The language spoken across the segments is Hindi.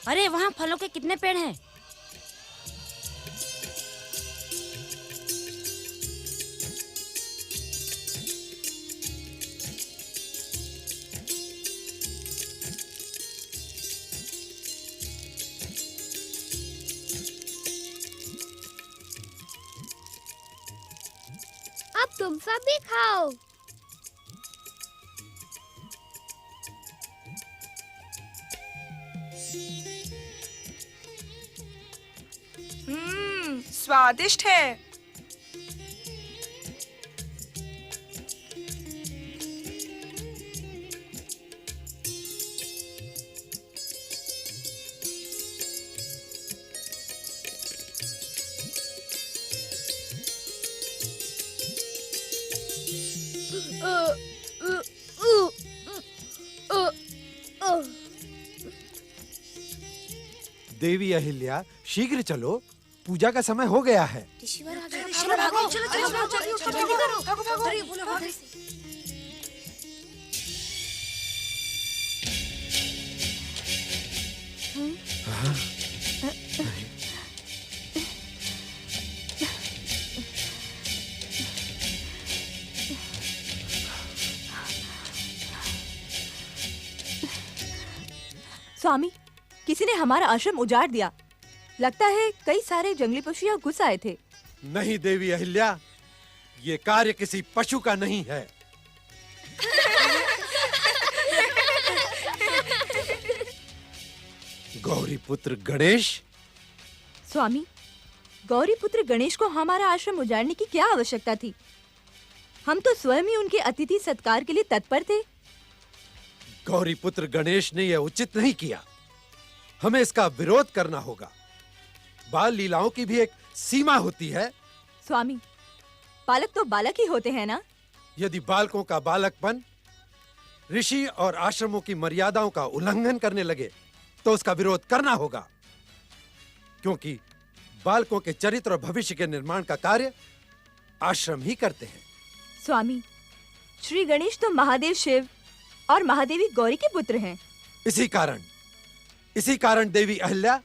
अरे वहाँ फलों के कितने पेड़ हैं? अब तुम सब भी खाओ। स्वादिष्ट है। देवी अहिल्या, शीघ्र चलो, पूजा का समय हो गया है। ऋषिवर आ गए। चलो भागो, चलो चलो जल्दी उसको जल्दी करो। भागो भागो। स्वामी, किसी ने हमारा आश्रम उजाड़ दिया। लगता है कई सारे जंगली पशु यहाँ घुस आए थे। नहीं देवी अहिल्या, ये कार्य किसी पशु का नहीं है। गौरी पुत्र गणेश। स्वामी, गौरी पुत्र गणेश को हमारा आश्रम उजाड़ने की क्या आवश्यकता थी? हम तो स्वयं ही उनके अतिथि सत्कार के लिए तत्पर थे। गौरी पुत्र गणेश ने यह उचित नहीं किया। हमें इसका विरोध करना होगा। बाल लीलाओं की भी एक सीमा होती है। स्वामी, बालक तो बालक ही होते हैं ना? यदि बालकों का बालकपन ऋषि और आश्रमों की मर्यादाओं का उल्लंघन करने लगे तो उसका विरोध करना होगा, क्योंकि बालकों के चरित्र और भविष्य के निर्माण का कार्य आश्रम ही करते हैं। स्वामी, श्री गणेश तो महादेव शिव और महादेवी गौरी के पुत्र हैं। इसी कारण देवी अहिल्या,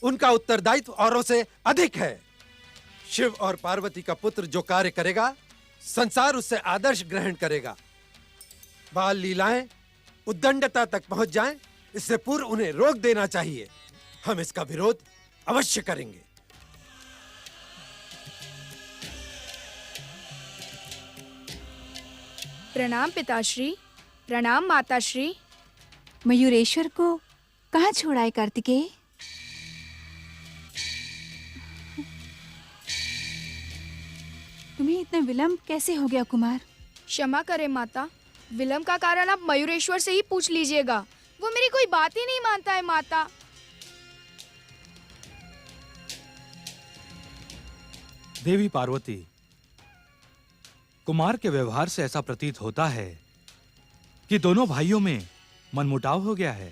उनका उत्तरदायित्व औरों से अधिक है। शिव और पार्वती का पुत्र जो कार्य करेगा, संसार उससे आदर्श ग्रहण करेगा। बाल लीलाएं उद्दंडता तक पहुंच जाएं, इससे पूर्व उन्हें रोक देना चाहिए। हम इसका विरोध अवश्य करेंगे। प्रणाम पिताश्री, प्रणाम माताश्री। मयूरेश्वर को कहाँ छोड़ा है कार्तिकेय? तुम्हें इतना विलंब कैसे हो गया कुमार? क्षमा करें माता, विलंब का कारण आप मयूरेश्वर से ही पूछ लीजिएगा। वो मेरी कोई बात ही नहीं मानता है माता। देवी पार्वती, कुमार के व्यवहार से ऐसा प्रतीत होता है कि दोनों भाइयों में मनमुटाव हो गया है।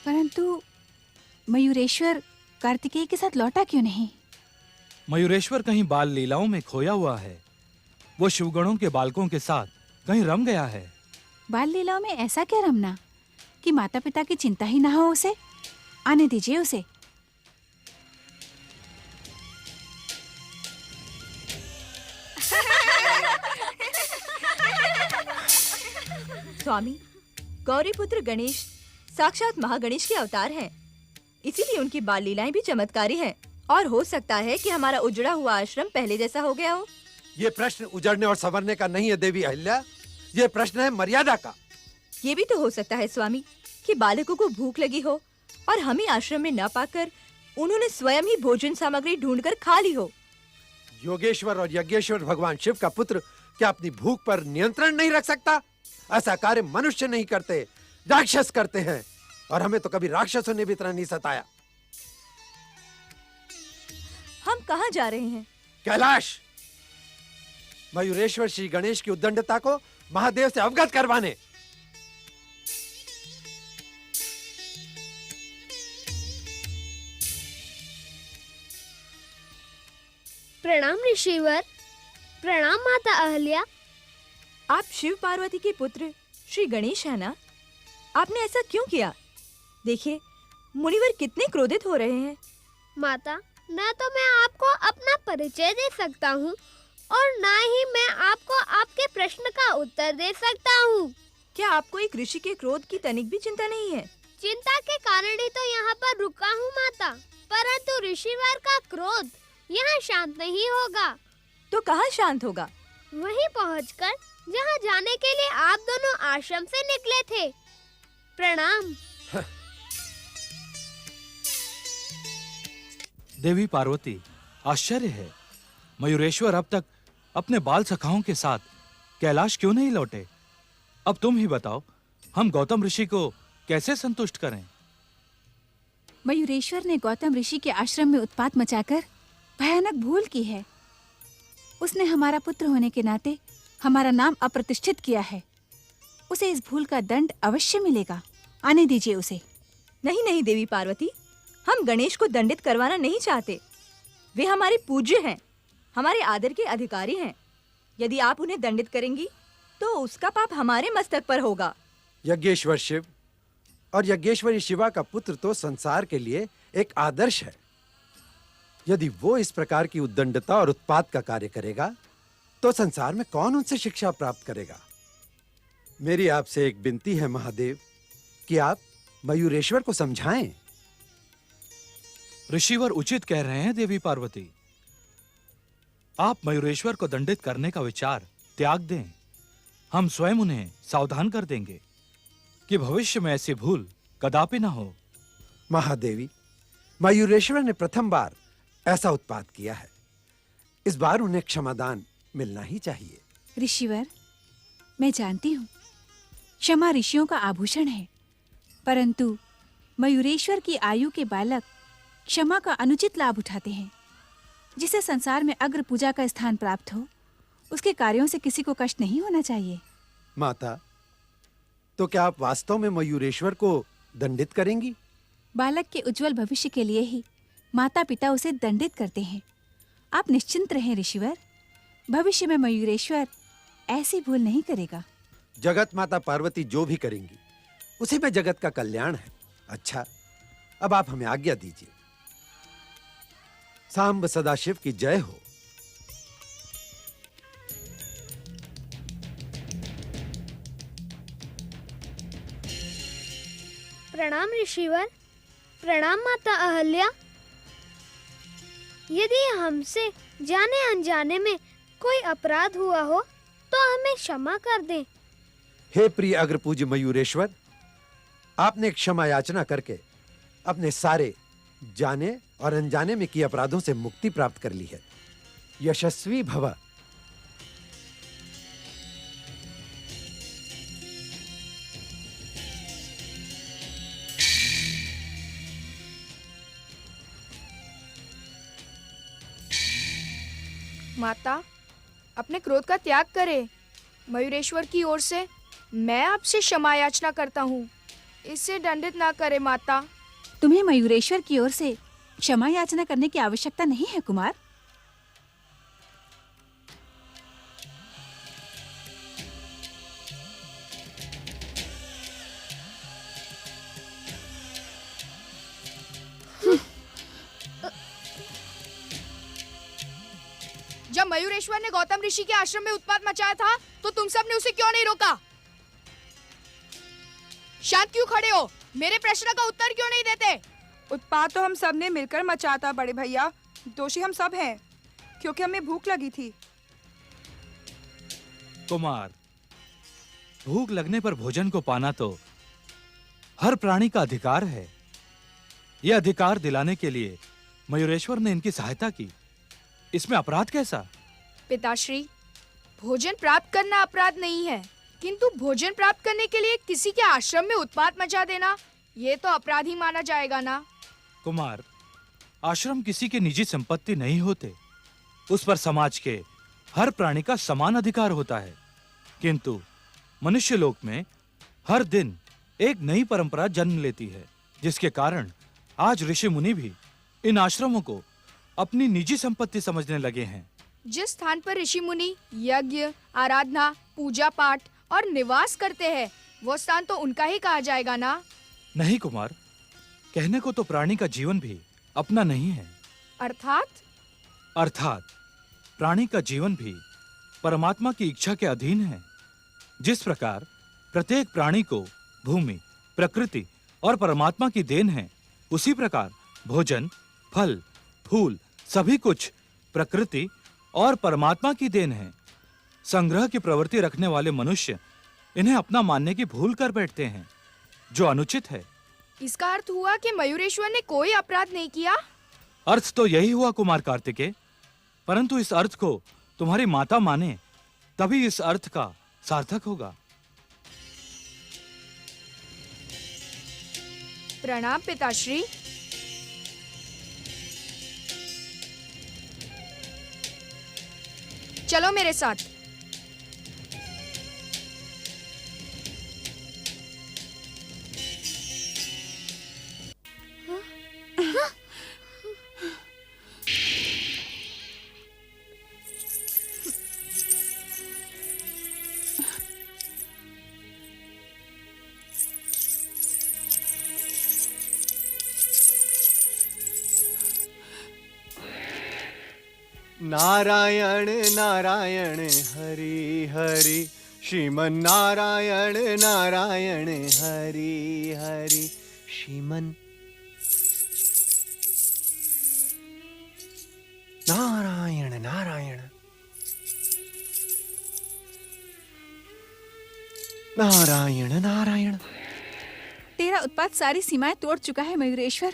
परंतु मयूरेश्वर कार्तिकेय के साथ लौटा क्यों नहीं? मयूरेश्वर कहीं बाल लीलाओं में खोया हुआ है। वो शिवगणों के बालकों के साथ कहीं रम गया है। बाल लीलाओं में ऐसा क्या रमना कि माता पिता की चिंता ही ना हो उसे? आने दीजिए उसे। स्वामी, गौरी पुत्र गणेश साक्षात महागणेश के अवतार हैं। इसीलिए उनकी बाल लीलाएं भी चमत्कारी हैं। और हो सकता है कि हमारा उजड़ा हुआ आश्रम पहले जैसा हो गया हो। ये प्रश्न उजड़ने और संवरने का नहीं है देवी अहिल्या, ये प्रश्न है मर्यादा का। ये भी तो हो सकता है स्वामी कि बालकों को भूख लगी हो और हमें आश्रम में न पाकर उन्होंने स्वयं ही भोजन सामग्री ढूंढकर खा ली हो। योगेश्वर और यज्ञेश्वर भगवान शिव का पुत्र क्या अपनी भूख पर नियंत्रण नहीं रख सकता? ऐसा कार्य मनुष्य नहीं करते, राक्षस करते हैं। और हमें तो कभी राक्षसों ने भी इतना नहीं सताया। हम कहाँ जा रहे हैं? कैलाश। मयूरेश्वर श्री गणेश की उद्दंडता को महादेव से अवगत करवाने। प्रणाम ऋषिवर, प्रणाम माता अहल्या। आप शिव पार्वती के पुत्र श्री गणेश है ना? आपने ऐसा क्यों किया? देखिए, मुनिवर कितने क्रोधित हो रहे हैं। माता, न तो मैं आपको अपना परिचय दे सकता हूँ और न ही मैं आपको आपके प्रश्न का उत्तर दे सकता हूँ। क्या आपको एक ऋषि के क्रोध की तनिक भी चिंता नहीं है? चिंता के कारण ही तो यहाँ पर रुका हूँ माता, परंतु ऋषिवर का क्रोध यहाँ शांत नहीं होगा। तो कहाँ शांत होगा? वहीं पहुँचकर जहाँ जाने के लिए आप दोनों आश्रम से निकले थे। प्रणाम। देवी पार्वती, आश्चर्य है, मयूरेश्वर अब तक अपने बाल सखाओं के साथ कैलाश क्यों नहीं लौटे? अब तुम ही बताओ, हम गौतम ऋषि को कैसे संतुष्ट करें? मयूरेश्वर ने गौतम ऋषि के आश्रम में उत्पात मचाकर भयानक भूल की है। उसने हमारा पुत्र होने के नाते हमारा नाम अप्रतिष्ठित किया है। उसे इस भूल का दंड अवश्य मिलेगा। आने दीजिए उसे। नहीं नहीं देवी पार्वती, हम गणेश को दंडित करवाना नहीं चाहते। वे हमारे पूज्य हैं, हमारे आदर के अधिकारी हैं। यदि आप उन्हें दंडित करेंगी तो उसका पाप हमारे मस्तक पर होगा। यज्ञेश्वर शिव और यज्ञेश्वरी शिवा का पुत्र तो संसार के लिए एक आदर्श है। यदि वो इस प्रकार की उद्दंडता और उत्पात का कार्य करेगा तो संसार में कौन उनसे शिक्षा प्राप्त करेगा? मेरी आपसे एक विनती है महादेव कि आप मयूरेश्वर को समझाएं। ऋषिवर उचित कह रहे हैं देवी पार्वती। आप मयूरेश्वर को दंडित करने का विचार त्याग दें। हम स्वयं उन्हें सावधान कर देंगे कि भविष्य में ऐसी भूल कदापि न हो। महादेवी, मयूरेश्वर ने प्रथम बार ऐसा उत्पात किया है। इस बार उन्हें क्षमादान मिलना ही चाहिए। ऋषिवर, मैं जानती हूँ क्षमा ऋषियों का आभूषण है, परंतु मयूरेश्वर की आयु के बालक क्षमा का अनुचित लाभ उठाते हैं। जिसे संसार में अग्र पूजा का स्थान प्राप्त हो, उसके कार्यों से किसी को कष्ट नहीं होना चाहिए। माता, तो क्या आप वास्तव में मयूरेश्वर को दंडित करेंगी? बालक के उज्जवल भविष्य के लिए ही माता पिता उसे दंडित करते हैं। आप निश्चिंत रहें ऋषिवर, भविष्य में मयूरेश्वर ऐसी भूल नहीं करेगा। जगत माता पार्वती जो भी करेंगी उसी में जगत का कल्याण है। अच्छा, अब आप हमें आज्ञा दीजिए। सांब सदाशिव की जय हो। प्रणाम ऋषिवर। प्रणाम माता अहल्या। यदि हमसे जाने अनजाने में कोई अपराध हुआ हो तो हमें क्षमा कर दें। हे प्रिय अग्रपूज्य मयूरेश्वर, आपने क्षमा याचना करके अपने सारे जाने और अनजाने में किए अपराधों से मुक्ति प्राप्त कर ली है। यशस्वी भव। माता, अपने क्रोध का त्याग करें। मयूरेश्वर की ओर से मैं आपसे क्षमा याचना करता हूँ। इससे दंडित ना करे माता। तुम्हें मयूरेश्वर की ओर से क्षमा याचना करने की आवश्यकता नहीं है कुमार। जब मयूरेश्वर ने गौतम ऋषि के आश्रम में उत्पात मचाया था तो तुम सब ने उसे क्यों नहीं रोका? शांत क्यों खड़े हो? मेरे प्रश्न का उत्तर क्यों नहीं देते? उत्पात तो हम सब ने मिलकर मचाया था बड़े भैया। दोषी हम सब हैं, क्योंकि हमें भूख लगी थी। कुमार, भूख लगने पर भोजन को पाना तो हर प्राणी का अधिकार है। यह अधिकार दिलाने के लिए मयूरेश्वर ने इनकी सहायता की। इसमें अपराध कैसा? पिताश्री, भोजन प्राप्त करना अपराध नहीं है, किंतु भोजन प्राप्त करने के लिए किसी के आश्रम में उत्पात मचा देना, ये तो अपराध ही माना जाएगा ना। कुमार, आश्रम किसी की निजी संपत्ति नहीं होते। उस पर समाज के हर प्राणी का समान अधिकार होता है। किंतु मनुष्य लोक में हर दिन एक नई परंपरा जन्म लेती है, जिसके कारण आज ऋषि मुनि भी इन आश्रमों को अपनी निजी संपत्ति समझने लगे हैं। जिस स्थान पर ऋषि मुनि यज्ञ, आराधना, पूजा पाठ और निवास करते हैं, वो स्थान तो उनका ही कहा जाएगा ना? नहीं कुमार, कहने को तो प्राणी का जीवन भी अपना नहीं है। अर्थात प्राणी का जीवन भी परमात्मा की इच्छा के अधीन है। जिस प्रकार प्रत्येक प्राणी को भूमि, प्रकृति और परमात्मा की देन है, उसी प्रकार भोजन, फल, फूल सभी कुछ प्रकृति और परमात्मा की देन है। संग्रह की प्रवृत्ति रखने वाले मनुष्य इन्हें अपना मानने की भूल कर बैठते हैं, जो अनुचित है। इसका अर्थ हुआ कि मयूरेश्वर ने कोई अपराध नहीं किया? अर्थ तो यही हुआ कुमार कार्तिकेय, परंतु इस अर्थ को तुम्हारी माता माने तभी इस अर्थ का सार्थक होगा। प्रणाम पिताश्री। चलो मेरे साथ। नारायण नारायण हरि हरि, श्रीमन नारायण नारायण हरि हरि, श्रीमन नारायण नारायण नारायण नारायण। तेरा उत्पात सारी सीमाएं तोड़ चुका है मयूरेश्वर।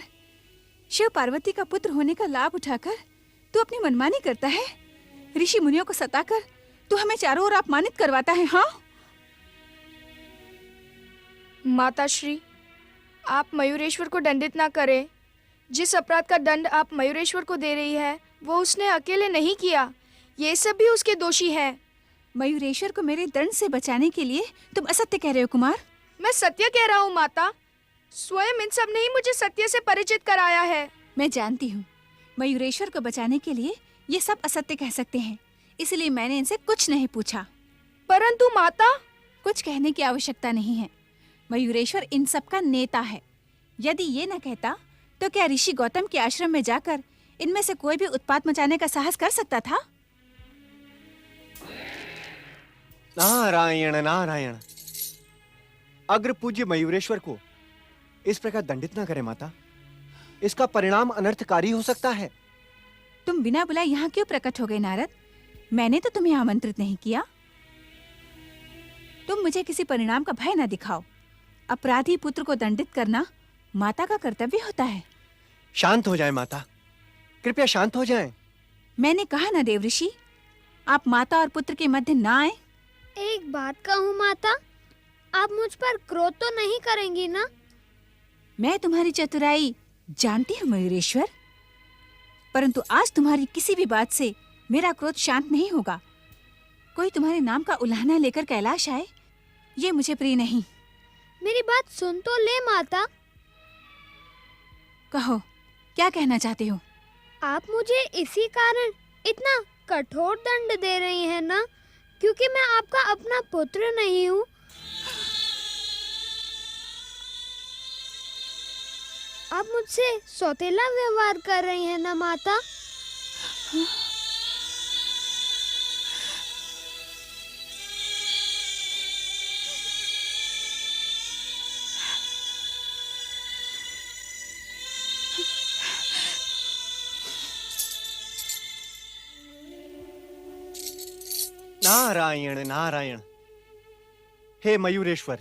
शिव पार्वती का पुत्र होने का लाभ उठाकर तू अपनी मनमानी करता है। ऋषि मुनियों को सताकर तू हमें चारों ओर अपमानित करवाता है। हाँ माताश्री, आप मयूरेश्वर को दंडित ना करें। जिस अपराध का दंड आप मयूरेश्वर को दे रही है वो उसने अकेले नहीं किया, ये सब भी उसके दोषी हैं। मयूरेश्वर को मेरे दंड से बचाने के लिए तुम असत्य कह रहे हो कुमार। मैं सत्य कह रहा हूँ माता। स्वयं इन सब ने ही मुझे सत्य से परिचित कराया है। मैं जानती हूँ मयूरेश्वर को बचाने के लिए ये सब असत्य कह सकते हैं, इसलिए मैंने इनसे कुछ नहीं पूछा। परंतु माता, कुछ कहने की आवश्यकता नहीं है। मयूरेश्वर इन सब का नेता है। यदि ये न कहता तो क्या ऋषि गौतम के आश्रम में जाकर इनमें से कोई भी उत्पात मचाने का साहस कर सकता था? नारायण नारायण। अग्र पूज्य मयूरेश्वर को इस प्रकार दंडित ना करें माता, इसका परिणाम अनर्थकारी हो सकता है। तुम बिना बुलाए यहाँ क्यों प्रकट हो गए नारद? मैंने तो तुम्हें आमंत्रित नहीं किया। तुम मुझे किसी परिणाम का भय न दिखाओ। अपराधी पुत्र को दंडित करना माता का कर्तव्य होता है। शांत हो जाए माता, कृपया शांत हो जाएं। मैंने कहा ना देवऋषि, आप माता और पुत्र के मध्य न आए। एक बात कहूँ माता, आप मुझ पर क्रोध तो नहीं करेंगी ना? मैं तुम्हारी चतुराई जानती हूँ मयूरेश्वर, परंतु आज तुम्हारी किसी भी बात से मेरा क्रोध शांत नहीं होगा। कोई तुम्हारे नाम का उल्हाना लेकर कैलाश आए, ये मुझे प्रिय नहीं। मेरी बात सुन तो ले माता। कहो, क्या कहना चाहते हो? आप मुझे इसी कारण इतना कठोर दंड दे रही हैं ना, क्योंकि मैं आपका अपना पुत्र नहीं हूँ। आप मुझसे सौतेला व्यवहार कर रही हैं ना माता? नारायण नारायण। हे मयूरेश्वर,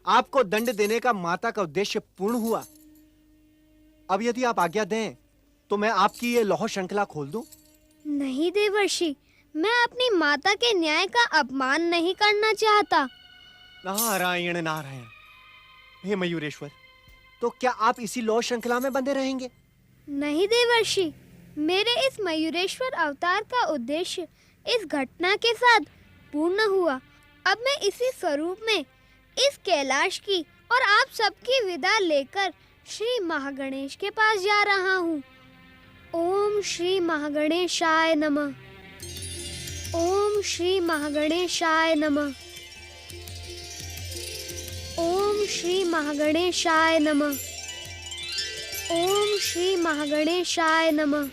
आपको दंड देने का माता का उद्देश्य पूर्ण हुआ। अब यदि आप आज्ञा दें तो मैं आपकी ये लौह श्रृंखला खोल दूं? नहीं देवर्षि, मैं अपनी माता के न्याय का अपमान नहीं करना चाहता। नारायण नारायण। हे मयूरेश्वर, तो क्या आप इसी लौह श्रृंखला में बंधे रहेंगे? नहीं देवर्षि, मेरे इस मयूरेश्वर अवतार का उद्देश्य इस घटना के साथ पूर्ण हुआ। अब मैं इसी स्वरूप में इस कैलाश की और आप सबकी विदा लेकर श्री महागणेश के पास जा रहा हूँ। ओम श्री महागणेशाय नमः। ओम श्री महागणेशाय नमः। श्री महागणेशाय नमः। ओम श्री महागणेशाय नमः।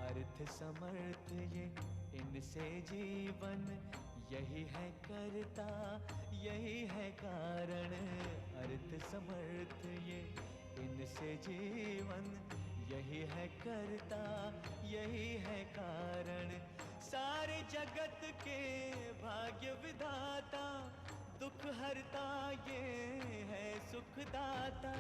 अर्थ समर्थ ये इनसे जीवन, यही है करता यही है कारण। अर्थ समर्थ ये इनसे जीवन, यही है करता यही है कारण। सारे जगत के भाग्य विधाता, दुख हरता ये है सुखदाता।